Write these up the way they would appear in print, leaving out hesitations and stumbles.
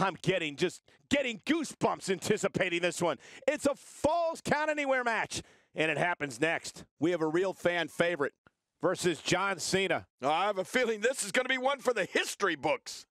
I'm getting goosebumps anticipating this one. It's a Falls Count Anywhere match, and it happens next. We have a real fan favorite versus John Cena. I have a feeling this is going to be one for the history books.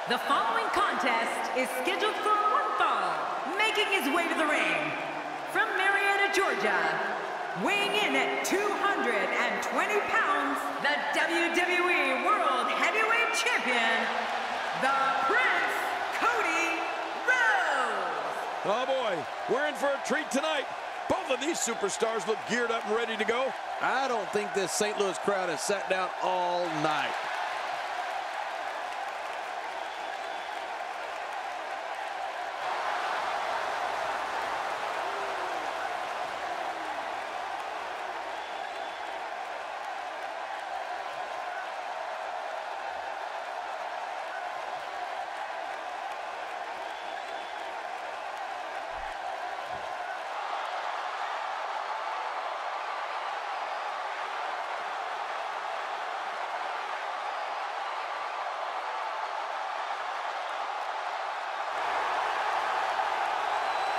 The following contest is scheduled for one fall. Making his way to the ring from Marietta, Georgia, weighing in at 220 pounds, the WWE World Heavyweight Champion, the Prince, Cody Rhodes. Oh boy, we're in for a treat tonight. Both of these superstars look geared up and ready to go. I don't think this St. Louis crowd has sat down all night.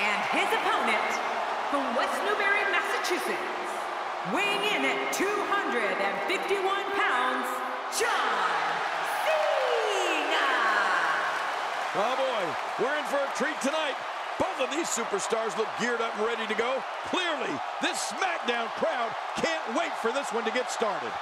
And his opponent, from West Newbury, Massachusetts, weighing in at 251 pounds, John Cena! Oh boy, we're in for a treat tonight. Both of these superstars look geared up and ready to go. Clearly, this SmackDown crowd can't wait for this one to get started.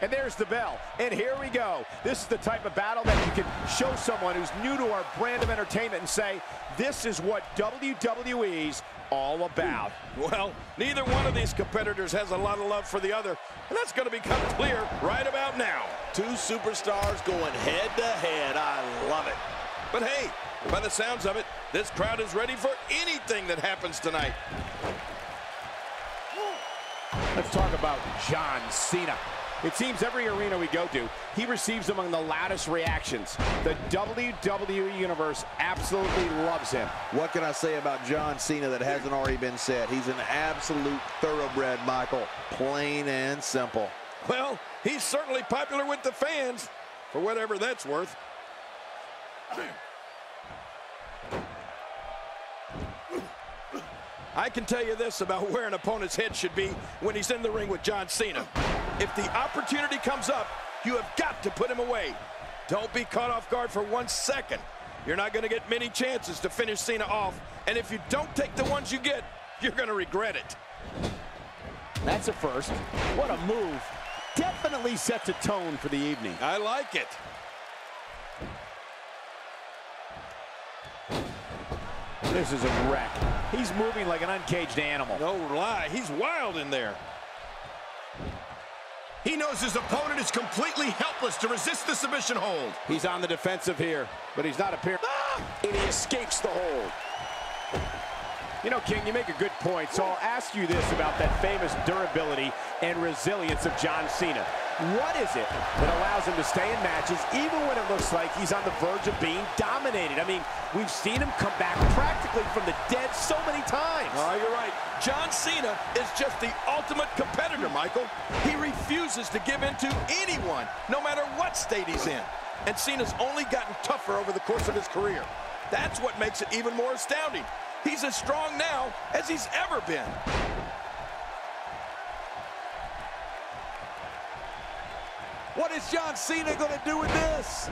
And there's the bell, and here we go. This is the type of battle that you can show someone who's new to our brand of entertainment and say, this is what WWE's all about. Well, neither one of these competitors has a lot of love for the other, and that's going to become clear right about now. Two superstars going head to head. I love it. But hey, by the sounds of it, this crowd is ready for anything that happens tonight. Let's talk about John Cena. It seems every arena we go to, he receives among the loudest reactions. The WWE Universe absolutely loves him. What can I say about John Cena that hasn't already been said? He's an absolute thoroughbred, Michael. Plain and simple. Well, he's certainly popular with the fans, for whatever that's worth. I can tell you this about where an opponent's head should be when he's in the ring with John Cena. If the opportunity comes up, you have got to put him away. Don't be caught off guard for 1 second. You're not going to get many chances to finish Cena off, and if you don't take the ones you get, you're going to regret it. That's a first. What a move. Definitely sets a tone for the evening. I like it. This is a wreck. He's moving like an uncaged animal. No lie, he's wild in there. He knows his opponent is completely helpless to resist the submission hold. He's on the defensive here, but he's not appearing. And he escapes the hold. You know, King, you make a good point, so I'll ask you this about that famous durability and resilience of John Cena. What is it that allows him to stay in matches even when it looks like he's on the verge of being dominated? I mean, we've seen him come back practically from the dead so many times. Oh, you're right. John Cena is just the ultimate competitor, Michael. He refuses to give in to anyone, no matter what state he's in. And Cena's only gotten tougher over the course of his career. That's what makes it even more astounding. He's as strong now as he's ever been. What is John Cena going to do with this?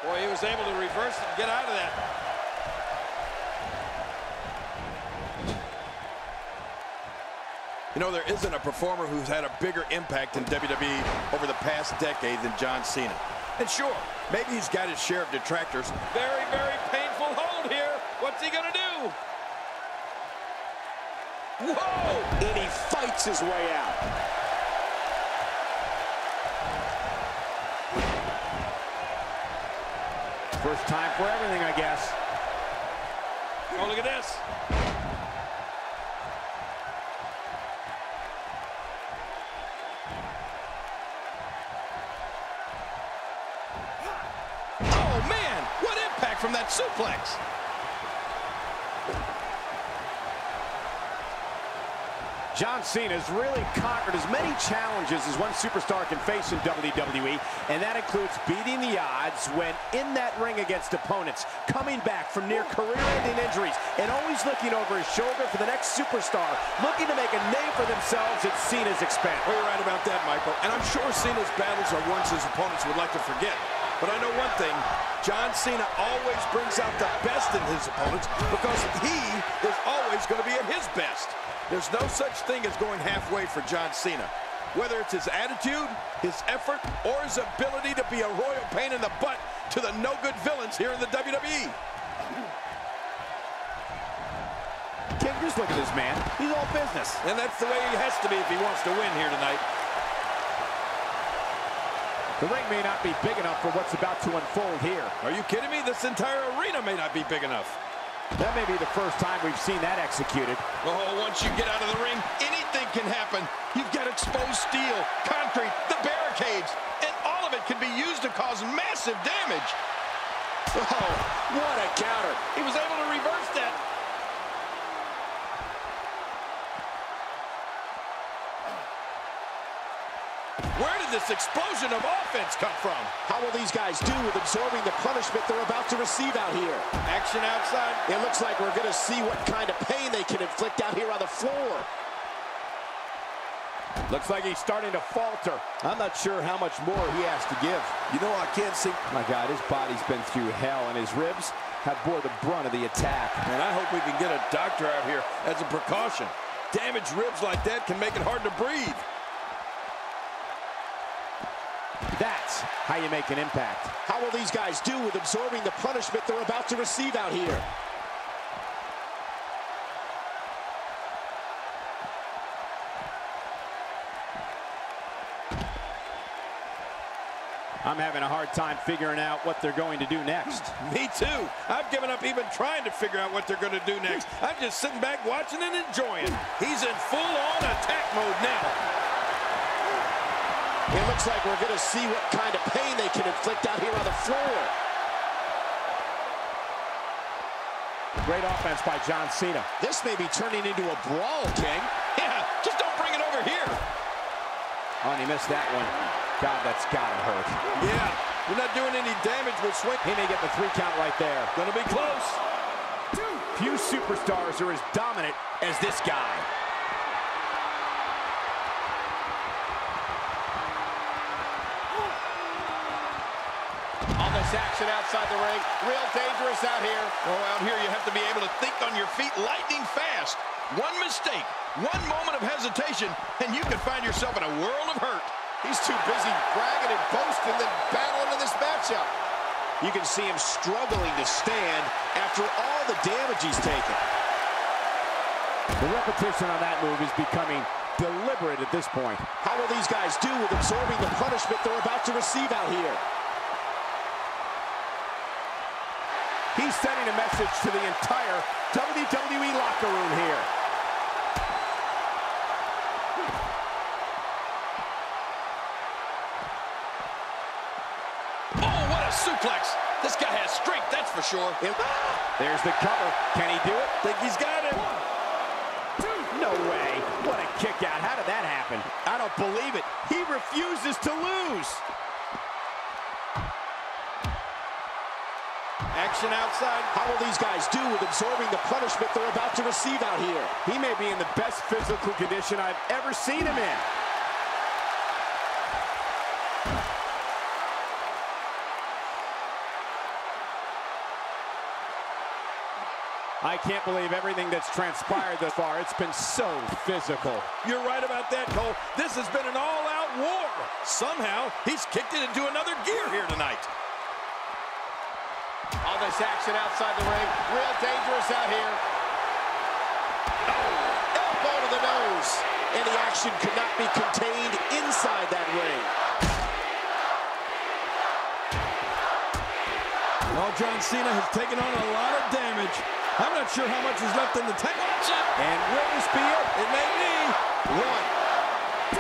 Boy, he was able to reverse it and get out of that. You know, there isn't a performer who's had a bigger impact in WWE over the past decade than John Cena. And sure, maybe he's got his share of detractors. Very, very painful hold here. What's he gonna do? Whoa! And he fights his way out. First time for everything, I guess. Oh, look at this. Oh, man, what impact from that suplex. John Cena has really conquered as many challenges as one superstar can face in WWE, and that includes beating the odds when in that ring against opponents, coming back from near career-ending injuries, and always looking over his shoulder for the next superstar, looking to make a name for themselves at Cena's expense. Well, you're right about that, Michael. And I'm sure Cena's battles are ones his opponents would like to forget. But I know one thing, John Cena always brings out the best in his opponents because he is always going to be at his best. There's no such thing as going halfway for John Cena. Whether it's his attitude, his effort, or his ability to be a royal pain in the butt to the no-good villains here in the WWE. King, just look at this man. He's all business. And that's the way he has to be if he wants to win here tonight. The ring may not be big enough for what's about to unfold here. Are you kidding me? This entire arena may not be big enough. That may be the first time we've seen that executed. Oh, once you get out of the ring, anything can happen. You've got exposed steel, concrete, the barricades, and all of it can be used to cause massive damage. Oh, what a counter. He was able to reverse that. Where did this explosion of offense come from? How will these guys do with absorbing the punishment they're about to receive out here? Action outside. It looks like we're going to see what kind of pain they can inflict out here on the floor. Looks like he's starting to falter. I'm not sure how much more he has to give. You know, I can't see. My God, his body's been through hell, and his ribs have bore the brunt of the attack. And I hope we can get a doctor out here as a precaution. Damaged ribs like that can make it hard to breathe. That's how you make an impact. How will these guys do with absorbing the punishment they're about to receive out here? I'm having a hard time figuring out what they're going to do next. Me too. I've given up even trying to figure out what they're going to do next. I'm just sitting back watching and enjoying. He's in full-on attack mode now. It looks like we're going to see what kind of pain they can inflict out here on the floor. Great offense by John Cena. This may be turning into a brawl, King. Yeah, just don't bring it over here. Oh, and he missed that one. God, that's gotta hurt. Yeah, we're not doing any damage with swing. He may get the 3 count right there. Gonna be close. Few superstars are as dominant as this guy. On the this action outside the ring. Real dangerous out here. Oh, out here you have to be able to think on your feet lightning fast. One mistake, one moment of hesitation, and you can find yourself in a world of hurt. He's too busy bragging and boasting than battling in this matchup. You can see him struggling to stand after all the damage he's taken. The repetition on that move is becoming deliberate at this point. How will these guys do with absorbing the punishment they're about to receive out here? He's sending a message to the entire WWE locker room here. Oh, what a suplex. This guy has strength, that's for sure. There's the cover. Can he do it? Think he's got it. No way. What a kick out. How did that happen? I don't believe it. He refuses to lose. Action outside. How will these guys do with absorbing the punishment they're about to receive out here? He may be in the best physical condition I've ever seen him in. I can't believe everything that's transpired thus far. It's been so physical. You're right about that, Cole. This has been an all-out war. Somehow, he's kicked it into another gear here tonight. All this action outside the ring. Real dangerous out here. Oh, elbow to the nose. And the action could not be contained inside that ring. Well, John Cena has taken on a lot of damage. I'm not sure how much is left in the tank. Watch it! And will this be it? It may be. One.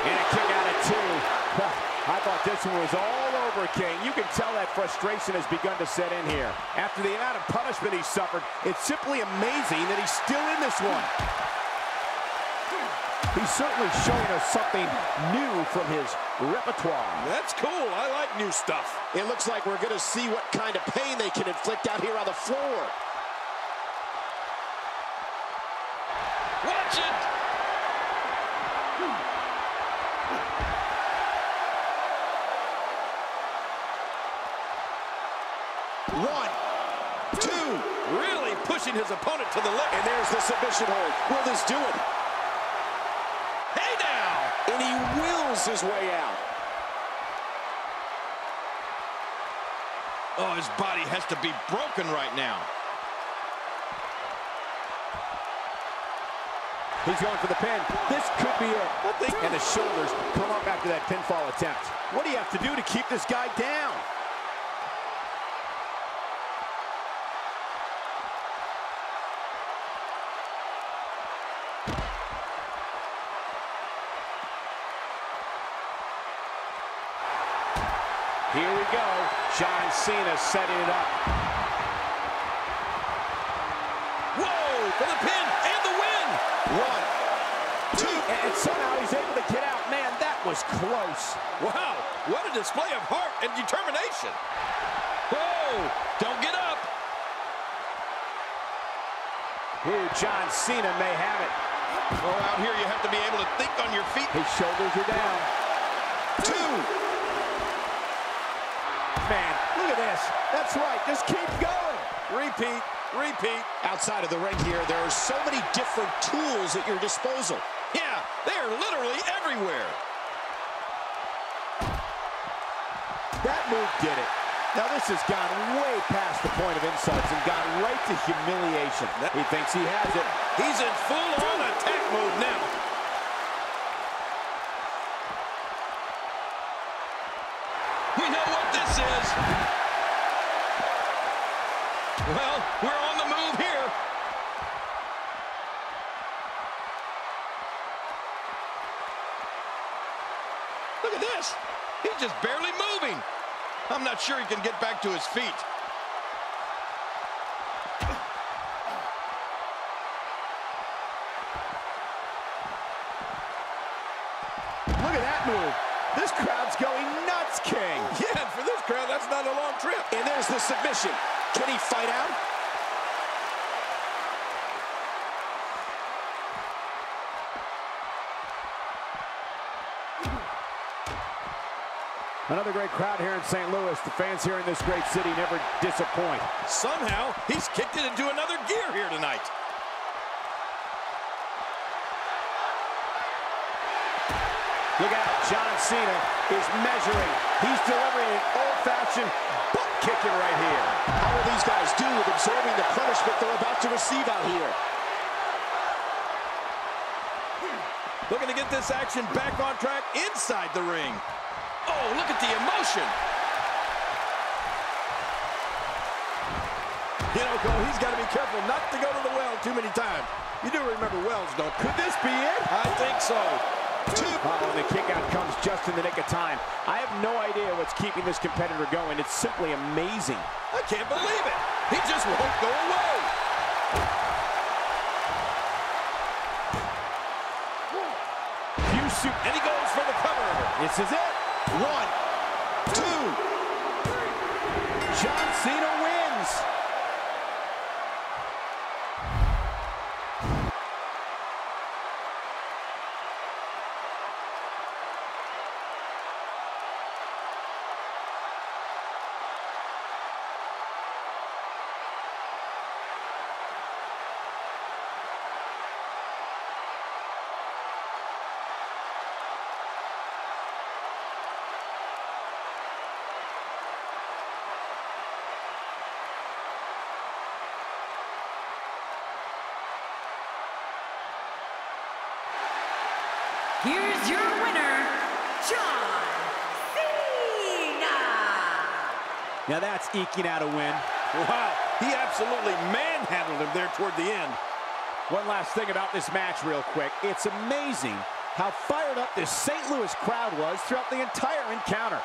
And a kick out at two. I thought this one was all over, King. You can tell that frustration has begun to set in here. After the amount of punishment he suffered, it's simply amazing that he's still in this one. He's certainly showing us something new from his repertoire. That's cool. I like new stuff. It looks like we're going to see what kind of pain they can inflict out here on the floor. Watch it! One, two. Really pushing his opponent to the limit. And there's the submission hold. Will this do it? Hey now! And he wills his way out. Oh, his body has to be broken right now. He's going for the pin. This could be it. And the shoulders come up after that pinfall attempt. What do you have to do to keep this guy down? Here we go. John Cena setting it up. Whoa! For the pin and the win! One, two. And somehow he's able to get out. Man, that was close. Wow! What a display of heart and determination! Whoa! Don't get up! Ooh, John Cena may have it. Oh, out here you have to be able to think on your feet. His shoulders are down. Two. Man, look at this. That's right. Just keep going. Repeat, repeat. Outside of the ring here, there are so many different tools at your disposal. Yeah, they're literally everywhere. That move did it. Now this has gone way past the point of insults and gone right to humiliation. He thinks he has it. He's in full-on attack mode now. We know what this is. Well, we're on the move here. Look at this. He's just barely moving. I'm not sure he can get back to his feet. Look at that move. This crowd's going nuts, King. Yeah, for this crowd, that's not a long trip. And there's the submission. Can he fight out? Another great crowd here in St. Louis. The fans here in this great city never disappoint. Somehow, he's kicked it into another gear here tonight. Look out, John Cena is measuring. He's delivering an old-fashioned butt kicking right here. How will these guys do with absorbing the punishment they're about to receive out here? Looking to get this action back on track inside the ring. Oh, look at the emotion. You know, Cole, he's got to be careful not to go to the well too many times. You do remember wells, don't you? Could this be it? I think so. And the kick out comes just in the nick of time. I have no idea what's keeping this competitor going. It's simply amazing. I can't believe it. He just won't go away. And he goes for the cover. This is it. 1, 2. John Cena wins. Here's your winner, John Cena. Now that's eking out a win. Wow, he absolutely manhandled him there toward the end. One last thing about this match real quick. It's amazing how fired up this St. Louis crowd was throughout the entire encounter.